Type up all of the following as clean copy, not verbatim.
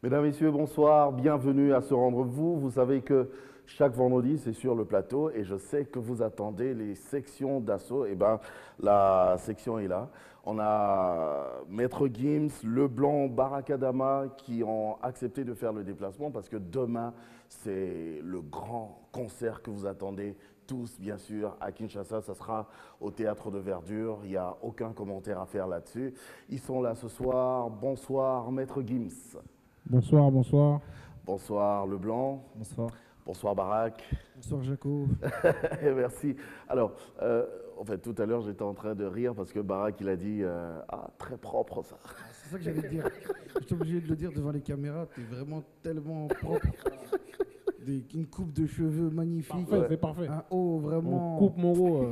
Mesdames, Messieurs, bonsoir, bienvenue à Ce Rendez-vous. Vous savez que chaque vendredi, c'est sur le plateau et je sais que vous attendez les sections d'assaut. Eh bien, la section est là. On a Maître Gims, Leblanc, Barakadama qui ont accepté de faire le déplacement parce que demain, c'est le grand concert que vous attendez tous, bien sûr, à Kinshasa. Ça sera au Théâtre de Verdure. Il n'y a aucun commentaire à faire là-dessus. Ils sont là ce soir. Bonsoir, Maître Gims. Bonsoir, bonsoir. Bonsoir Leblanc. Bonsoir. Bonsoir Barak. Bonsoir Jaco. Merci. Alors, en fait, tout à l'heure, j'étais en train de rire parce que Barak, il a dit ah, très propre ça. C'est ça que j'allais te dire. J'étais obligé de le dire devant les caméras. T'es vraiment tellement propre. Une coupe de cheveux magnifique. Parfait, c'est parfait. Un haut vraiment. On coupe mon haut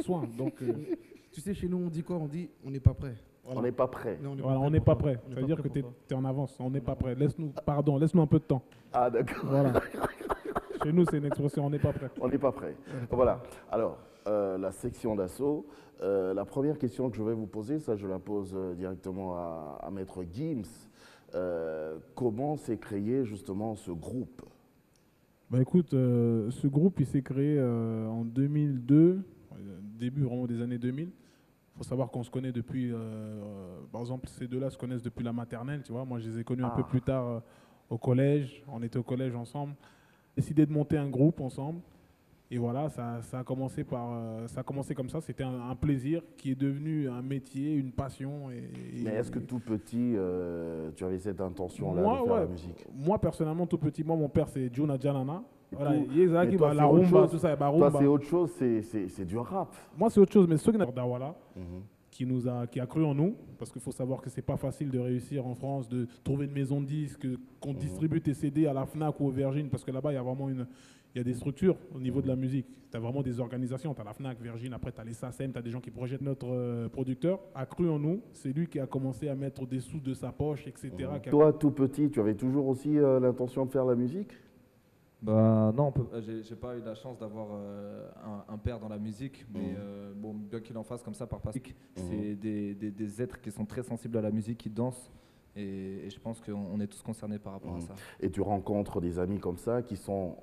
soin. Donc, Tu sais, chez nous, on dit quoi? On dit on n'est pas prêt. Voilà. On n'est pas prêt. Non, voilà, on n'est pas prêt. Ça veut dire que tu es en avance. On n'est pas prêt. Laisse-nous un peu de temps. Ah, d'accord. Voilà. Chez nous, c'est une expression, on n'est pas prêt. On n'est pas prêt. Voilà. Alors, la section d'assaut. La première question que je vais vous poser, ça je la pose directement à Maître Gims. Comment s'est créé justement ce groupe? Bah écoute, ce groupe, il s'est créé en 2002, début vraiment des années 2000. Il faut savoir qu'on se connaît depuis, par exemple, ces deux-là se connaissent depuis la maternelle, tu vois. Moi, je les ai connus un peu plus tard au collège. On était au collège ensemble. Décidé de monter un groupe ensemble. Et voilà, ça a commencé comme ça. C'était un plaisir qui est devenu un métier, une passion. Mais est-ce que tout petit, tu avais cette intention-là de faire la musique? Moi, personnellement, tout petit, mon père, c'est Juna Janana. Voilà, toi, la rumba, tout ça, toi, c'est autre chose, c'est du rap. Moi, c'est autre chose, mais ceux qui Dawala, qui a cru en nous, parce qu'il faut savoir que c'est pas facile de réussir en France, de trouver une maison de disques, qu'on distribue tes CD à la Fnac ou au Virgin, parce que là-bas, il y a vraiment il y a des structures au niveau de la musique. Tu as vraiment des organisations. Tu as la Fnac, Virgin, après tu as les SACEM, tu as des gens qui projettent. Notre producteur a cru en nous. C'est lui qui a commencé à mettre des sous de sa poche, etc. Toi, tout petit, tu avais toujours aussi l'intention de faire la musique? Bah non, j'ai pas eu la chance d'avoir un père dans la musique, mais bon, bien qu'il en fasse comme ça par passion, c'est des êtres qui sont très sensibles à la musique, qui dansent, et je pense qu'on est tous concernés par rapport à ça. Et tu rencontres des amis comme ça qui sont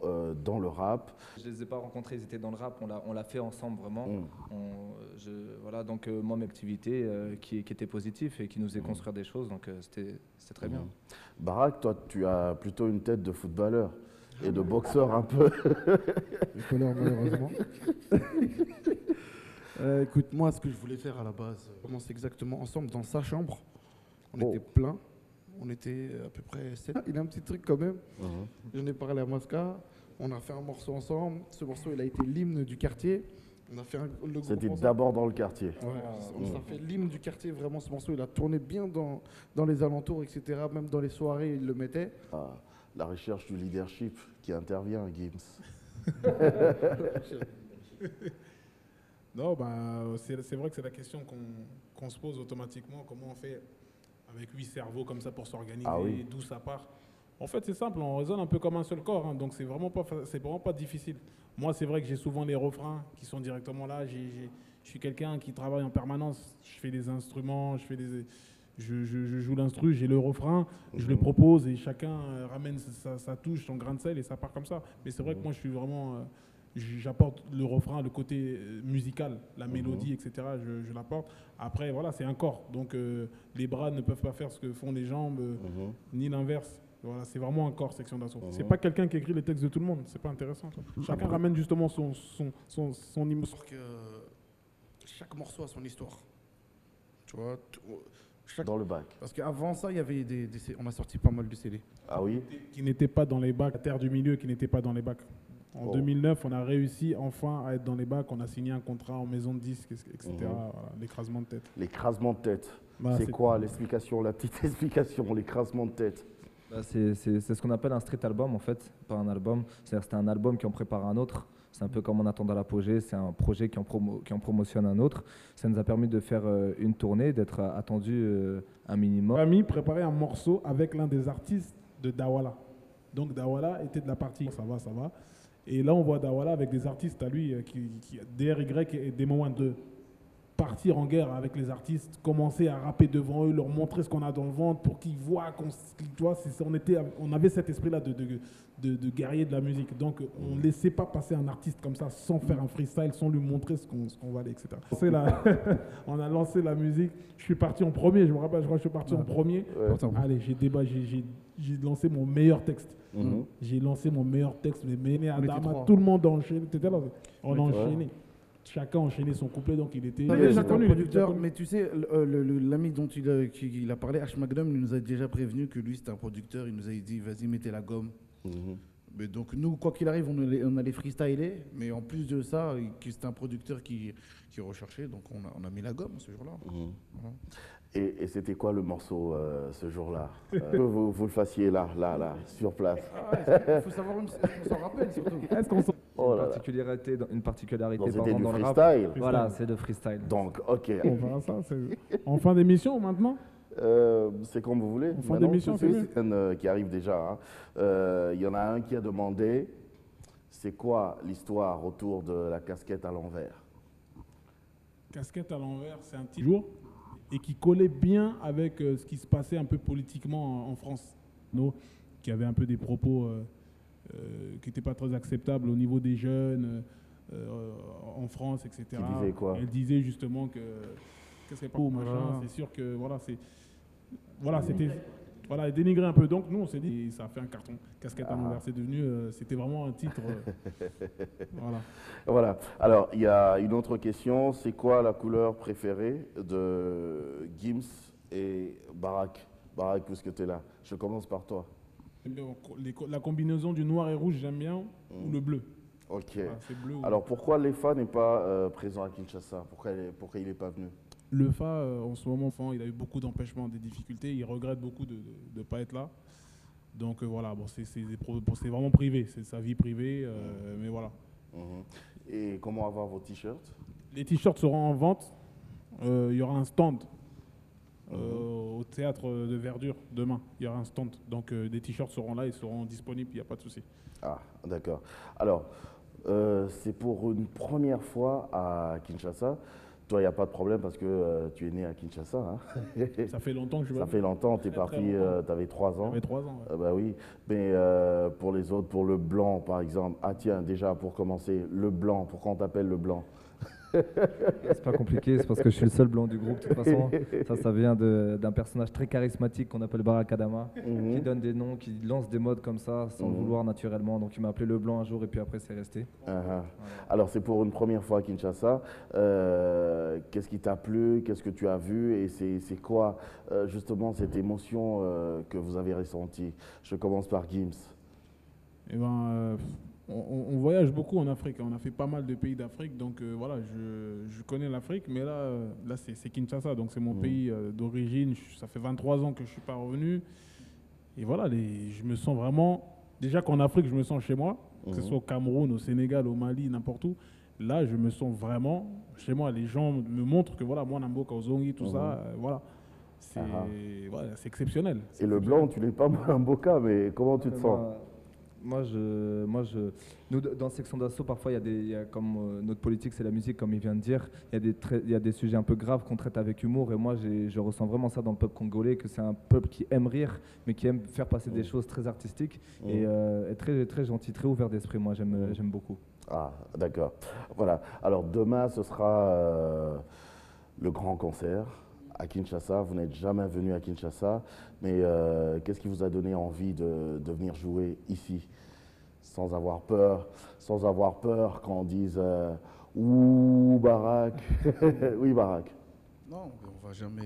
dans le rap? Je les ai pas rencontrés, ils étaient dans le rap, on l'a fait ensemble vraiment. Voilà, donc moi mes activités qui étaient positives et qui nous faisaient construire des choses, donc c'était très bien. Barak, toi tu as plutôt une tête de footballeur. Et de boxeur un peu. Footballeur, malheureusement. Écoute, moi, ce que je voulais faire à la base, on commence exactement ensemble dans sa chambre. On était plein. On était à peu près 7. Il a un petit truc quand même. J'en ai parlé à Masca. On a fait un morceau ensemble. Ce morceau, il a été l'hymne du quartier. On a fait C'était d'abord dans le quartier. Ouais, on a fait l'hymne du quartier. Vraiment, ce morceau, il a tourné bien dans les alentours, etc. Même dans les soirées, il le mettait. La recherche du leadership qui intervient, Gims. Non, bah, c'est vrai que c'est la question qu'on se pose automatiquement. Comment on fait avec 8 cerveaux comme ça pour s'organiser, d'où ça part? En fait, c'est simple, on raisonne un peu comme un seul corps, hein, donc c'est vraiment pas difficile. Moi, c'est vrai que j'ai souvent les refrains qui sont directement là. Je suis quelqu'un qui travaille en permanence. Je fais des instruments, je joue l'instru, j'ai le refrain, je le propose et chacun ramène sa touche, son grain de sel et ça part comme ça. Mais c'est vrai que moi je suis vraiment, j'apporte le refrain, le côté musical, la mélodie, etc. Je l'apporte. Après voilà, c'est un corps, donc les bras ne peuvent pas faire ce que font les jambes, ni l'inverse. Voilà, c'est vraiment un corps, section d'assaut. C'est pas quelqu'un qui écrit les textes de tout le monde, c'est pas intéressant. Chacun ramène justement son émotion. Chaque morceau a son histoire. Tu vois. Dans le bac. Parce qu'avant ça, il y avait on a sorti pas mal de CD. Ah oui? Qui n'étaient pas dans les bacs, la terre du milieu qui n'était pas dans les bacs. En 2009, on a réussi enfin à être dans les bacs, on a signé un contrat en maison de disques, etc. Voilà, l'écrasement de tête. L'écrasement de tête. Bah, c'est quoi l'explication, la petite explication, l'écrasement de tête? Bah, c'est ce qu'on appelle un street album en fait, pas un album. C'est-à-dire c'était un album qui en prépare un autre. C'est un peu comme On attend à l'apogée, c'est un projet qui en promotionne un autre. Ça nous a permis de faire une tournée, d'être attendu un minimum. Ami préparait un morceau avec l'un des artistes de Dawala. Donc Dawala était de la partie ça va. Et là on voit Dawala avec des artistes à lui, DRY et Demo 1 2. partir en guerre avec les artistes, commencer à rapper devant eux, leur montrer ce qu'on a dans le ventre pour qu'ils voient on avait cet esprit-là de guerrier de la musique. Donc, on ne laissait pas passer un artiste comme ça sans faire un freestyle, sans lui montrer ce qu'on valait, etc. On a lancé la musique. Je suis parti en premier, je me rappelle, je crois que je suis parti en premier. Allez, j'ai lancé mon meilleur texte. J'ai lancé mon meilleur texte, mais Adama, tout le monde a enchaîné. On a enchaîné. Chacun enchaînait son couplet, donc il était producteur. Mais tu sais, l'ami dont il a parlé, H. Magnum, il nous a déjà prévenu que lui c'était un producteur. Il nous a dit vas-y, mettez la gomme. Mais donc nous, quoi qu'il arrive, on allait freestyler. Mais en plus de ça, c'était un producteur qui recherchait, donc on a mis la gomme ce jour-là. Voilà. Et c'était quoi le morceau ce jour-là que vous le fassiez là, sur place? Il faut savoir qu'on s'en rappelle surtout. Est-ce qu'on s'en... Une particularité Donc c'était du dans le freestyle. rap. Voilà, c'est de freestyle. Donc, ok. On verra ça. En fin d'émission maintenant. C'est comme vous voulez. En fin d'émission, c'est mieux. Qui arrive déjà. Il y en a un qui a demandé, c'est quoi l'histoire autour de la casquette à l'envers? Casquette à l'envers, c'est un petit jour et qui collait bien avec ce qui se passait un peu politiquement en France. Qui avait un peu des propos qui n'étaient pas très acceptables au niveau des jeunes en France, etc. Qui disait quoi? Elle disait justement que c'est pas machin, c'est sûr que c'était dénigré un peu. Donc nous on s'est dit ça a fait un carton. Casquette à l'envers, c'est devenu c'était vraiment un titre. Voilà. Alors il y a une autre question, c'est quoi la couleur préférée de Gims et Barak? Barak, puisque tu es là, je commence par toi. La combinaison du noir et rouge j'aime bien, ou le bleu. Ok. C'est bleu. Alors pourquoi l'EFA n'est pas présent à Kinshasa? Pourquoi il n'est pas venu? Le FA, en ce moment, il a eu beaucoup d'empêchements, des difficultés. Il regrette beaucoup de ne pas être là. Donc voilà, c'est vraiment privé. C'est sa vie privée, mais voilà. Et comment avoir vos t-shirts? Les t-shirts seront en vente. Il y aura un stand au théâtre de Verdure demain. Il y aura un stand. Donc des t-shirts seront là, ils seront disponibles, il n'y a pas de souci. Ah, d'accord. Alors, c'est pour une première fois à Kinshasa. Toi, il n'y a pas de problème parce que tu es né à Kinshasa. Hein. Ça fait longtemps que je vais. Ça fait longtemps, tu es parti, tu avais 3 ans. J'avais 3 ans. Ouais. Bah oui, mais pour les autres, pour le blanc par exemple. Ah tiens, déjà pour commencer, le blanc, pourquoi on t'appelle le blanc? C'est pas compliqué, c'est parce que je suis le seul blanc du groupe de toute façon. Ça vient d'un personnage très charismatique qu'on appelle Barak Adama, qui donne des noms, qui lance des modes comme ça sans le vouloir naturellement. Donc il m'a appelé le blanc un jour et puis après c'est resté. Voilà. Alors c'est pour une première fois à Kinshasa. Qu'est-ce qui t'a plu? Qu'est-ce que tu as vu? Et c'est quoi justement cette émotion que vous avez ressentie? Je commence par Gims. Eh ben, on voyage beaucoup en Afrique. On a fait pas mal de pays d'Afrique. Donc voilà, je connais l'Afrique. Mais là c'est Kinshasa. Donc c'est mon pays d'origine. Ça fait 23 ans que je ne suis pas revenu. Et voilà, je me sens vraiment... Déjà qu'en Afrique, je me sens chez moi. Que ce soit au Cameroun, au Sénégal, au Mali, n'importe où. Là, je me sens vraiment chez moi. Les gens me montrent que voilà, moi, Namboka, Ozongi, tout ça, voilà. C'est exceptionnel. Et le blanc, tu n'es pas Namboka, mais comment tu te sens? Nous, dans Section d'Assaut, parfois, il y a comme notre politique, c'est la musique, comme il vient de dire. Il y a des sujets un peu graves qu'on traite avec humour. Et moi, je ressens vraiment ça dans le peuple congolais, que c'est un peuple qui aime rire, mais qui aime faire passer des choses très artistiques et très, très gentil, très ouvert d'esprit. Moi, j'aime beaucoup. Ah, d'accord. Voilà. Alors, demain, ce sera le grand concert à Kinshasa. Vous n'êtes jamais venu à Kinshasa, mais qu'est-ce qui vous a donné envie de venir jouer ici, sans avoir peur quand on dise ouh Barak, oui Barak. Non, on va jamais.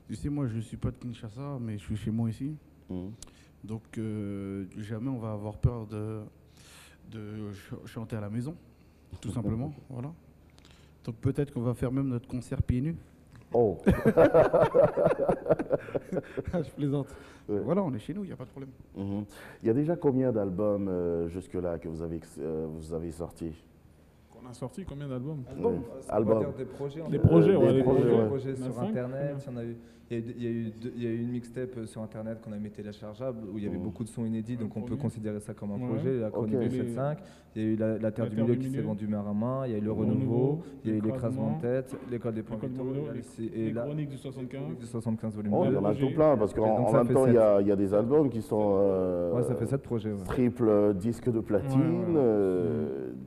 Tu sais, moi, je ne suis pas de Kinshasa, mais je suis chez moi ici. Donc, jamais on va avoir peur de chanter à la maison, tout simplement. Voilà. Donc, peut-être qu'on va faire même notre concert pieds nus. Oh. Je plaisante. Ouais. Voilà, on est chez nous, il n'y a pas de problème. Il y a déjà combien d'albums jusque-là que vous avez sortis? Qu'on On a sorti combien d'albums? Oui. Album. Des projets. Les projets, ouais. des Les projets, ouais. Projets Il y en a sur 5. Internet. Il y a eu une mixtape sur Internet qu'on a mis téléchargeable où il y avait beaucoup de sons inédits, donc on peut considérer ça comme un projet. La chronique du 7-5. Il y a eu la Terre du Milieu qui s'est vendue main à main. Il y a eu le Renouveau. Il y a eu l'écrasement de tête, l'école des points vitaux. Les chroniques du 75. Du 75 volume Oh, il y 2. en a tout plein, parce qu'en Donc en ça même fait temps, il y 7. a des albums qui sont Ouais, ça fait 7 projets. Ouais. triple disque de platine,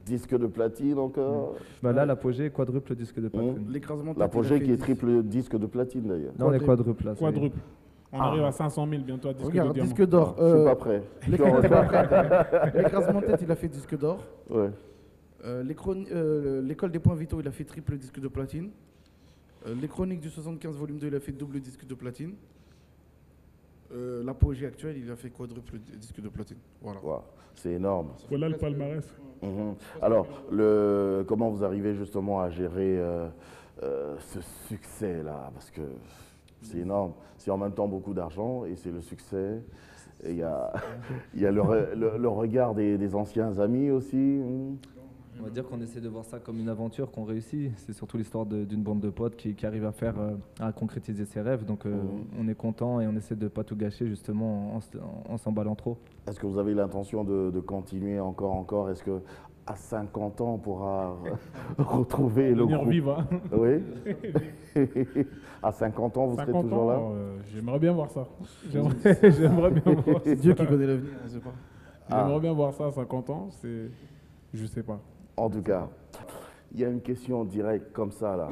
disque de platine encore. Bah là, l'apogée est quadruple disque de platine. L'écrasement de tête, L'apogée il a qui est fait triple disque de platine d'ailleurs. Là, on est quadruple. Là, ça y est. Quadruple. On arrive à 500 000 bientôt à disque Regarde, de diamant. disque d'or. Je suis pas prêt. Je suis en retard. L'écrasement de tête, il a fait disque d'or. Ouais. L'école des points vitaux, il a fait triple disque de platine. Les chroniques du 75 volume 2, il a fait double disque de platine. L'apogée actuelle, il a fait quadruple disque de platine. Voilà. Wow, c'est énorme. Voilà le palmarès. Mhm. Alors, comment vous arrivez justement à gérer ce succès-là? Parce que c'est énorme. C'est en même temps beaucoup d'argent et c'est le succès. Et il y a, le regard des anciens amis aussi. On va dire qu'on essaie de voir ça comme une aventure qu'on réussit. C'est surtout l'histoire d'une bande de potes qui arrive à concrétiser ses rêves. Donc on est content et on essaie de ne pas tout gâcher justement en s'emballant trop. Est-ce que vous avez l'intention de continuer encore? Est-ce que à 50 ans, on pourra retrouver le groupe vivre. Oui. À 50 ans, vous serez toujours là? J'aimerais bien voir ça. J'aimerais bien voir ça. C'est Dieu qui connaît l'avenir, on ne sait pas. J'aimerais bien voir ça à 50 ans. Je sais pas. En tout cas, il y a une question directe comme ça là.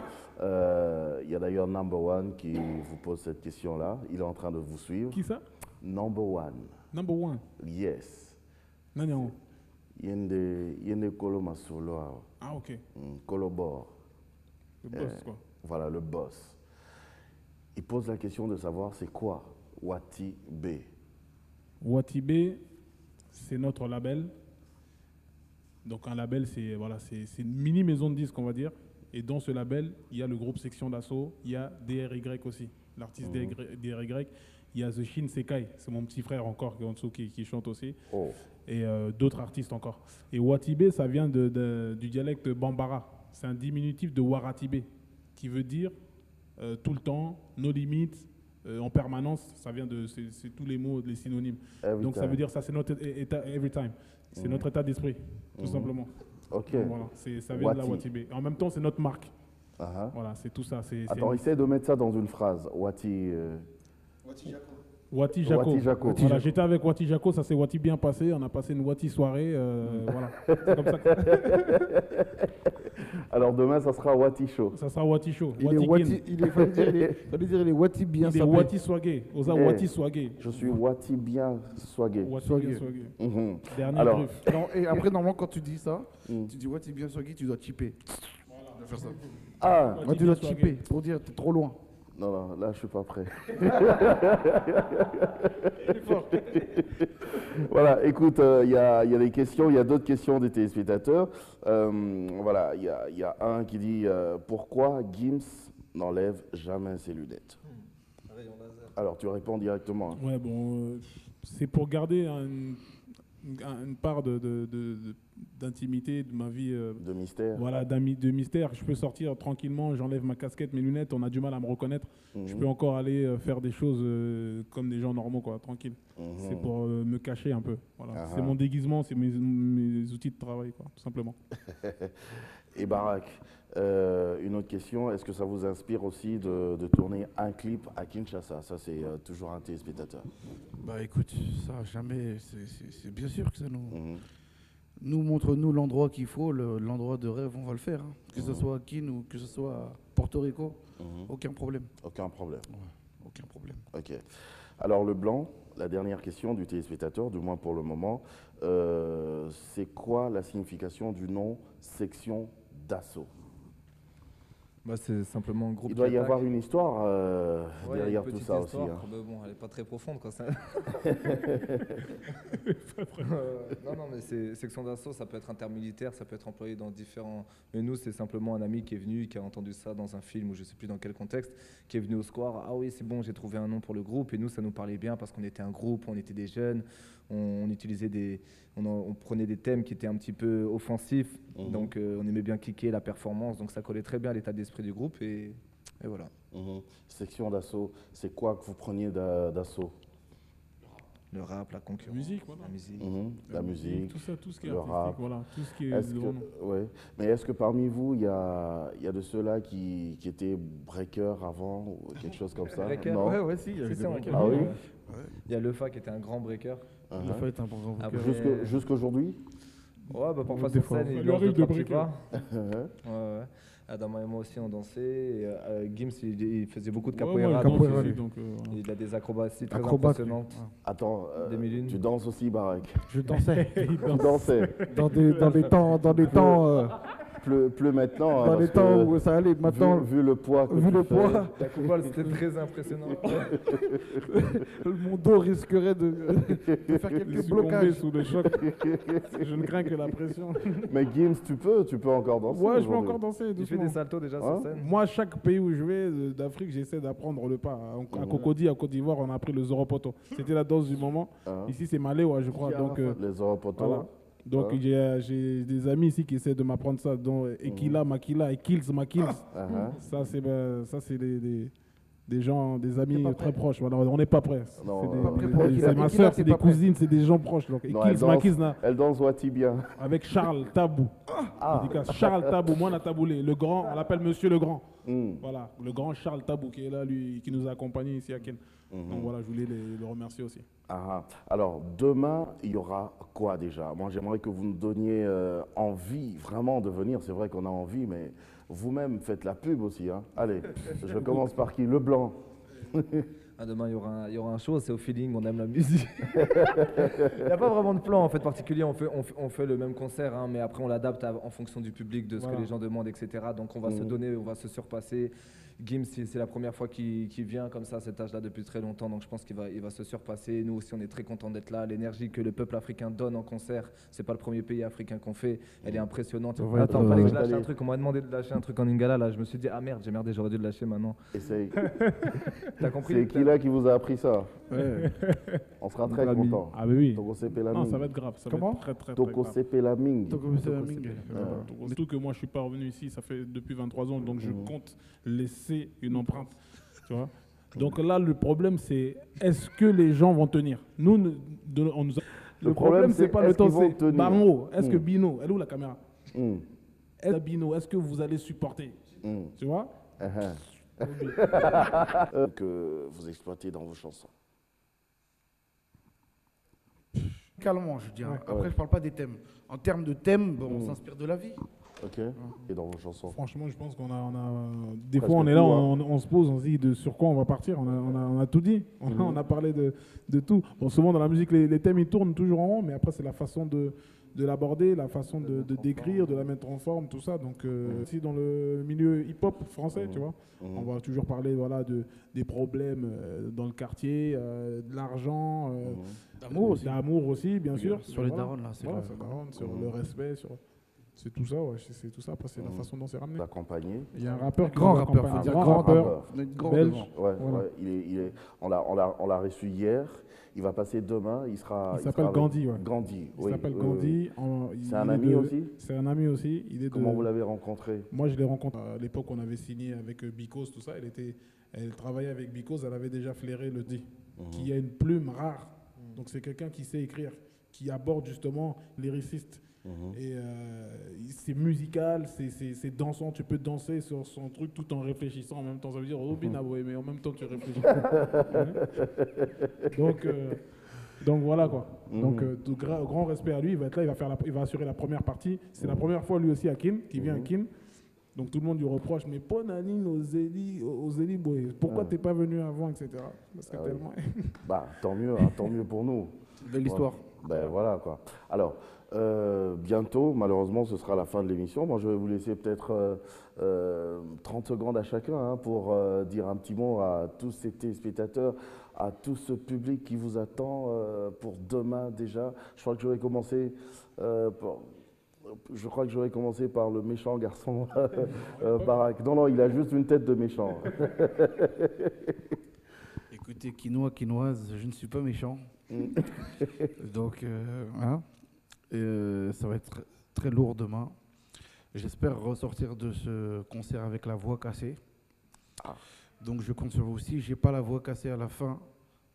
Il y a d'ailleurs Number One qui vous pose cette question-là. Il est en train de vous suivre. Qui ça? Number One. Number One. Yes. Non. Yende Kolo Masolo. Ah, ok. Kolobor. Le boss, quoi. Voilà, le boss. Il pose la question de savoir c'est quoi Wati B. Wati B, c'est notre label. Donc un label, c'est une mini maison de disques, on va dire. Et dans ce label, il y a le groupe Section d'Assaut, il y a DRY aussi, l'artiste DRY. Il y a The Shin Sekai, c'est mon petit frère encore qui est en dessous qui chante aussi. Oh. Et d'autres artistes encore. Et Watibé, ça vient du dialecte Bambara. C'est un diminutif de Waratibe, qui veut dire tout le temps, nos limites, en permanence. Ça vient c'est tous les mots, les synonymes. Donc ça veut dire ça, c'est notre état, every time. C'est notre état d'esprit, tout simplement. Ok. Donc, voilà, ça vient de la Watibé. En même temps, c'est notre marque. Voilà, c'est tout ça. Attends, essaie de mettre ça dans une phrase. Wati Jaco. Voilà, j'étais avec Wati Jaco, ça s'est Wati bien passé. On a passé une Wati soirée. Voilà. C'est comme ça Alors demain, ça sera Wati Show. Ça sera Wati Show. Il fallait dire les Wati bien sapés. Wati Swagé. Osa Wati Swagé. Je suis Wati bien swagé. Wati bien swagé. Dernier Alors, griffe. Et après, normalement, quand tu dis ça, tu dis Wati bien swagé, tu dois chipper. Voilà. Tu dois faire ça. Ah, Tu dois chipper pour dire t'es trop loin. non, là, je suis pas prêt. Voilà, écoute, il y a des questions, il y a d'autres questions des téléspectateurs. Voilà, il y a un qui dit pourquoi Gims n'enlève jamais ses lunettes? Alors, tu réponds directement. Hein. Ouais, bon, c'est pour garder une part d'intimité de ma vie. De mystère. Voilà, de mystère. Je peux sortir tranquillement, j'enlève ma casquette, mes lunettes, on a du mal à me reconnaître. Je peux encore aller faire des choses comme des gens normaux, quoi, tranquille. C'est pour me cacher un peu. Voilà. C'est mon déguisement, c'est mes outils de travail, quoi, tout simplement. Et Barak, une autre question, est-ce que ça vous inspire aussi de tourner un clip à Kinshasa? Ça, c'est toujours un téléspectateur. Bah écoute, ça jamais, c'est bien sûr que ça nous montre-nous l'endroit qu'il faut, l'endroit de rêve, on va le faire. Hein. Que ce soit à Kin ou que ce soit à Porto Rico, aucun problème. Aucun problème. Ouais, aucun problème. Ok. Alors le blanc, la dernière question du téléspectateur, du moins pour le moment, c'est quoi la signification du nom Section d'Assaut? Bah, c'est simplement un groupe. Il doit qui y attaque. avoir une histoire Ouais, derrière une tout petite ça histoire. aussi. Hein. Bah bon, elle n'est pas très profonde quoi. Ça. Non, non, mais c'est section d'assaut, ça peut être intermilitaire, ça peut être employé dans différents. Mais nous, c'est simplement un ami qui est venu, qui a entendu ça dans un film ou je sais plus dans quel contexte, qui est venu au square. Ah oui, c'est bon, j'ai trouvé un nom pour le groupe. Et nous, ça nous parlait bien parce qu'on était un groupe, on était des jeunes, on utilisait on prenait des thèmes qui étaient un petit peu offensifs. Donc on aimait bien kicker la performance, donc ça collait très bien à l'état d'esprit du groupe et voilà. Section d'assaut, c'est quoi que vous preniez d'assaut? Le rap, la concurrence, musique, voilà. la musique. La musique, tout ça, tout ce qui est le artistique, rap. voilà, tout ce qui est Est-ce devant nous. que, ouais. Mais est-ce que parmi vous, il y a de ceux-là qui étaient breakers avant ou quelque chose comme ça? Breaker, Non. Ouais, si, il y avait Si, des on breakers. Ah oui? Il y a Lefa qui était un grand breaker. Le fait est un bon breaker. Après- Jusqu'aujourd'hui? Ouais, bah parfois Des sur fois. scène, Ça il lui lance arrive deux, de trois petits breaker. pas. Ouais. Adama et moi aussi on dansait. Et, Gims il faisait beaucoup de Ouais, capoeira. moi, je donc, danse capoeira, aussi, lui. donc, il a des acrobaties très Acrobate, lui. impressionnantes. Attends, 2001. tu danses aussi, Barak? Je dansais Tu dansais? dans des temps, Plus maintenant. hein, dans les parce temps que où ça allait. Maintenant, vu le poids que vu tu le fais, poids, La coupole c'était très impressionnant. mon dos risquerait de faire quelques succomber blocages. sous le choc. Je ne crains que la pression. Mais Gims, tu peux encore danser. Ouais, je peux aujourd'hui. encore danser Il fait doucement. des saltos déjà Hein sur scène. Moi, chaque pays où je vais d'Afrique, j'essaie d'apprendre le pas. À Cocody, à Côte d'Ivoire, on a appris le Zoropoto. C'était la danse du moment. Ici, c'est Maléwa, je crois. Donc, Les Europotos. voilà. Donc j'ai des amis ici qui essaient de m'apprendre ça, dont Ekila, Makila, Ekils, Makils. Ça, c'est des gens, des amis très proches. Voilà, on n'est pas prêts. Non, C'est on est pas prêts pour Ekila. c'est ma Ekila, soeur, t'es c'est des pas prêt. cousines, c'est des gens proches. Donc, Non, elle Ekils, danse, Makils, elle danse Wati bien. avec Charles Tabou. Dédicace. Charles Tabou, moi, on a Taboulé. Le grand, on l'appelle Monsieur le Grand. Voilà, le grand Charles Tabou qui est là, lui, qui nous a accompagnés ici à Ken. Donc voilà, je voulais le remercier aussi. Alors, demain, il y aura quoi déjà? Moi, j'aimerais que vous nous donniez envie vraiment de venir. C'est vrai qu'on a envie, mais vous-même faites la pub aussi. Hein. Allez, je commence par qui? Le blanc. Demain, il y aura un show, c'est au feeling, on aime la musique. Il n'y a pas vraiment de plan en fait particulier, on fait le même concert, hein, mais après on l'adapte en fonction du public, de ce que les gens demandent, etc. Donc on va se donner, on va se surpasser. Gims, c'est la première fois qu'il vient comme ça à cet âge-là depuis très longtemps, donc je pense qu'il va se surpasser. Nous aussi, on est très contents d'être là. L'énergie que le peuple africain donne en concert, c'est pas le premier pays africain qu'on fait, elle est impressionnante. Attends, fallait que je lâche un truc, on m'a demandé de lâcher un truc en lingala, là, je me suis dit, ah merde, j'ai merdé, j'aurais dû le lâcher maintenant. Essaye. T'as compris? C'est qui là qui vous a appris ça? On sera très Ami. content. Ah, mais oui. Toko Sepe Non, ça va être grave. Ça Comment? va être très, très, très Toko grave. Sepe Laming. Surtout que moi, je suis pas revenu ici, ça fait depuis 23 ans, donc je compte laisser une empreinte. Tu vois. Donc là, le problème, c'est est-ce que les gens vont tenir? Nous, on nous a... Le problème, c'est pas le est-ce temps, qu'ils vont c'est tenir? Bango. Est-ce que Bino, elle est où la caméra? Est-ce que Bino, est-ce que vous allez supporter? Tu vois? Que vous exploitez dans vos chansons. Calmement, je dirais. Après, je parle pas des thèmes. En termes de thèmes, bon, on s'inspire de la vie. Ok. Et dans vos chansons. Franchement, je pense qu'on a des Presque fois, on est là, tout, hein. on se pose, on se dit sur quoi on va partir. On a tout dit. On a parlé de tout. Bon, souvent, dans la musique, les thèmes, ils tournent toujours en rond, mais après, c'est la façon de l'aborder, la façon de décrire, de la mettre en forme, tout ça. Donc, si dans le milieu hip-hop français, tu vois, on va toujours parler des problèmes dans le quartier, de l'argent, d'amour aussi, bien sûr. Sur les darons, là, c'est Voilà, vrai. sur les darons, sur le respect, c'est tout ça, ouais, c'est tout ça. Après, c'est la façon dont c'est ramené. D'accompagner. Il y a un rappeur Grand nous rappeur, accompagne, faut dire grand grand rappeur, Grand belge. devant. Ouais, Voilà. ouais, il est, on l'a reçu hier. Il va passer demain. Il s'appelle sera avec Gandhi, ouais. Gandhi. Il oui, s'appelle oui, Gandhi. oui. C'est un ami aussi. C'est un ami aussi. Comment vous l'avez rencontré? Moi, je l'ai rencontré à l'époque où on avait signé avec Bicos, tout ça. Elle travaillait avec Bicos, elle avait déjà flairé le dit, qui a une plume rare. Donc, c'est quelqu'un qui sait écrire, qui aborde justement lyriciste. Et c'est musical, c'est dansant, tu peux danser sur son truc tout en réfléchissant en même temps. Ça veut dire, oh, binaboué, mais en même temps, tu réfléchis. Donc voilà quoi. Donc grand respect à lui, il va être là, il va assurer la première partie. C'est la première fois lui aussi à Kin, qui vient à Kin. Donc tout le monde lui reproche, mais Ponanine aux Zéli, pourquoi t'es pas venu avant, etc. Parce que tellement... Bah, tant mieux pour nous. Belle histoire. Ben voilà quoi. Alors, Bientôt, malheureusement, ce sera la fin de l'émission. Moi, je vais vous laisser peut-être 30 secondes à chacun hein, pour dire un petit mot à tous ces téléspectateurs, à tout ce public qui vous attend pour demain déjà. Je crois que j'aurais commencé par le méchant garçon, Barak. Non, il a juste une tête de méchant. Écoutez, quinoa, quinoise, je ne suis pas méchant. Donc, ça va être très lourd demain. J'espère ressortir de ce concert avec la voix cassée. Donc, je compte sur vous aussi. Je n'ai pas la voix cassée à la fin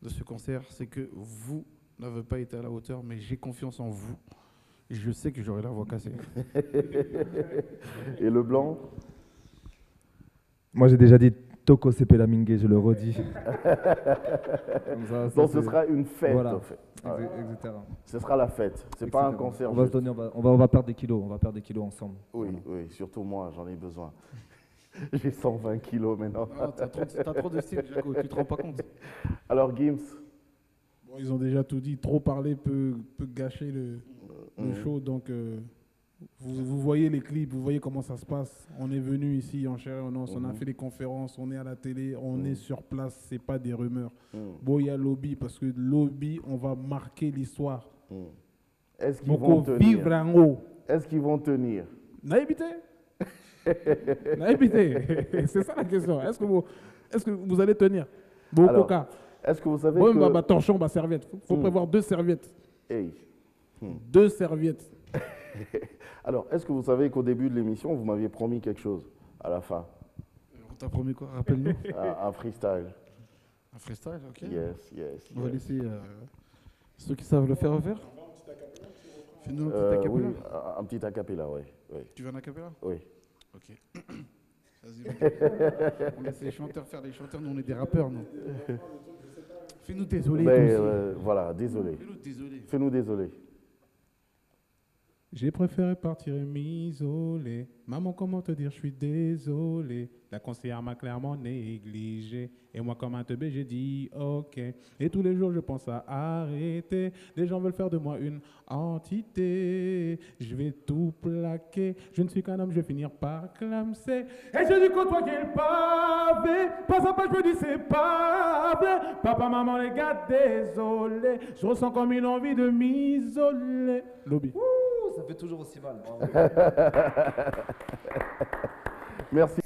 de ce concert. C'est que vous n'avez pas été à la hauteur, mais j'ai confiance en vous. Et je sais que j'aurai la voix cassée. Et le blanc? Moi, j'ai déjà dit Toko Sepelamingue, je le redis. Donc, ce sera une fête, voilà. En fait. Etc. Ce sera la fête. C'est pas un concert. On va se donner, on va perdre des kilos. On va perdre des kilos ensemble. Oui, voilà. oui, surtout moi, j'en ai besoin. J'ai 120 kilos maintenant. T'as trop de style, Jaco, tu te rends pas compte. Alors, Gims? Bon, ils ont déjà tout dit. Trop parler peut gâcher le show. Donc, vous voyez les clips, vous voyez comment ça se passe. On est venu ici en chair et en os, on a fait des conférences, on est à la télé, on est sur place, c'est pas des rumeurs. Bon, il y a lobby, parce que lobby, on va marquer l'histoire. Est-ce qu'ils vont tenir? En haut. Est-ce qu'ils vont tenir? Naïbité. C'est ça la question. Est-ce que vous allez tenir? Bon, alors, coca. Est-ce que vous savez bon, que... torchon, serviette. Faut prévoir 2 serviettes. Hey. 2 serviettes. Alors, est-ce que vous savez qu'au début de l'émission, vous m'aviez promis quelque chose à la fin? On t'a promis quoi? Rappelle-nous. Un freestyle. Un freestyle, ok. Yes. On va laisser ceux qui savent le faire refaire. Fais-nous un petit acapella. Oui, un petit acapella, oui. Tu veux un acapella? Oui. Ok. Vas-y, on laisse les chanteurs faire les chanteurs, nous on est des rappeurs, nous. Fais-nous désolé. Voilà, désolé. Fais-nous désolé. Fais-nous désolé. J'ai préféré partir et m'isoler. Maman, comment te dire, je suis désolé. La conseillère m'a clairement négligé. Et moi, comme un teubé, j'ai dit ok. Et tous les jours, je pense à arrêter. Les gens veulent faire de moi une entité. Je vais tout plaquer. Je ne suis qu'un homme, je vais finir par clamser. Et j'ai dû côtoyer le pavé. Pas à pas, je me dis c'est pas vrai. Papa, maman, les gars, désolé. Je ressens comme une envie de m'isoler. Lobby. Ça fait toujours aussi mal. Merci.